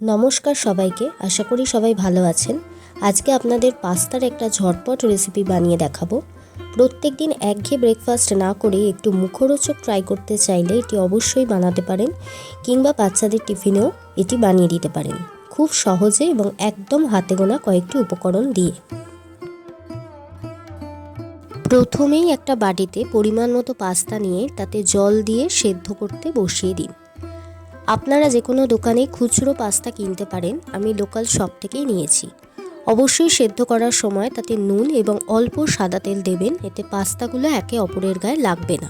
নমস্কার সবাইকে, আশা করি সবাই ভালো আছেন। আজকে আপনাদের পাস্তার একটা ঝটপট রেসিপি বানিয়ে দেখাবো। প্রত্যেক দিন একঘেয়ে ব্রেকফাস্ট না করে একটু মুখরোচক ট্রাই করতে চাইলে এটি অবশ্যই বানাতে পারেন, কিংবা বাচ্চাদের টিফিনেও এটি বানিয়ে দিতে পারেন খুব সহজে এবং একদম হাতে গোনা কয়েকটি উপকরণ দিয়ে। প্রথমেই একটা বাটিতে পরিমাণ মতো পাস্তা নিয়ে তাতে জল দিয়ে সেদ্ধ করতে বসিয়ে দিন। আপনারা যে কোনো দোকানে খুচরো পাস্তা কিনতে পারেন, আমি লোকাল শপ থেকেই নিয়েছি। অবশ্যই সেদ্ধ করার সময় তাতে নুন এবং অল্প সাদা তেল দেবেন, এতে পাস্তাগুলো একে অপরের গায়ে লাগবে না।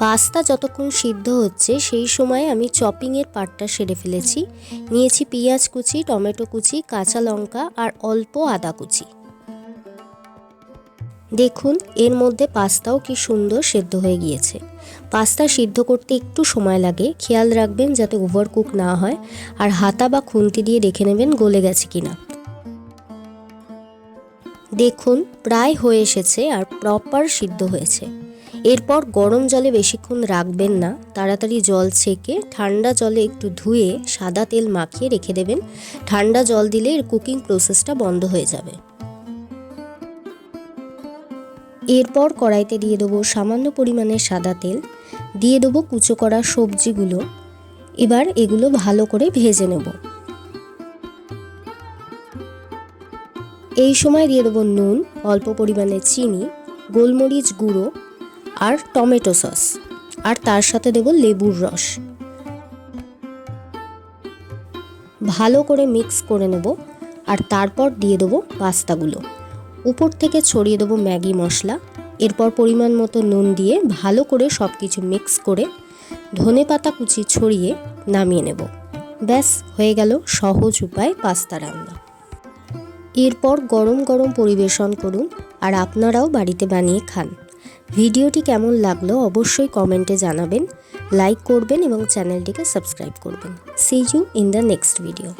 পাস্তা যতক্ষণ সিদ্ধ হচ্ছে সেই সময় আমি চপিংয়ের পার্টটা সেরে ফেলেছি। নিয়েছি পেঁয়াজ কুচি, টমেটো কুচি, কাঁচা লঙ্কা আর অল্প আদা কুচি। দেখুন এর মধ্যে পাস্তাও কি সুন্দর সেদ্ধ হয়ে গিয়েছে। পাস্তা সিদ্ধ করতে একটু সময় লাগে, খেয়াল রাখবেন যাতে ওভারকুক না হয়, আর হাতা বা খুন্তি দিয়ে দেখে নেবেন গলে গেছে কিনা। দেখুন প্রায় হয়ে এসেছে আর প্রপার সিদ্ধ হয়েছে। এরপর গরম জলে বেশিক্ষণ রাখবেন না, তাড়াতাড়ি জল ছেঁকে ঠান্ডা জলে একটু ধুয়ে সাদা তেল মাখিয়ে রেখে দেবেন। ঠান্ডা জল দিলে এর কুকিং প্রসেসটা বন্ধ হয়ে যাবে। এরপর কড়াইতে দিয়ে দেবো সামান্য পরিমাণে সাদা তেল, দিয়ে দেবো কুচো করা সবজিগুলো। এবার এগুলো ভালো করে ভেজে নেব। এই সময় দিয়ে দেবো নুন, অল্প পরিমাণে চিনি, গোলমরিচ গুঁড়ো আর টমেটো সস, আর তার সাথে দেবো লেবুর রস। ভালো করে মিক্স করে নেব, আর তারপর দিয়ে দেবো পাস্তাগুলো। উপর থেকে ছড়িয়ে দেবো ম্যাগি মশলা। এরপর পরিমাণ মতো নুন দিয়ে ভালো করে সব কিছু মিক্স করে ধনেপাতা কুচি ছড়িয়ে নামিয়ে নেব। ব্যাস হয়ে গেল সহজ উপায় পাস্তা রান্না। এরপর গরম গরম পরিবেশন করুন, আর আপনারাও বাড়িতে বানিয়ে খান। ভিডিওটি কেমন লাগলো অবশ্যই কমেন্টে জানাবেন, লাইক করবেন এবং চ্যানেলটিকে সাবস্ক্রাইব করবেন। See you in the next video.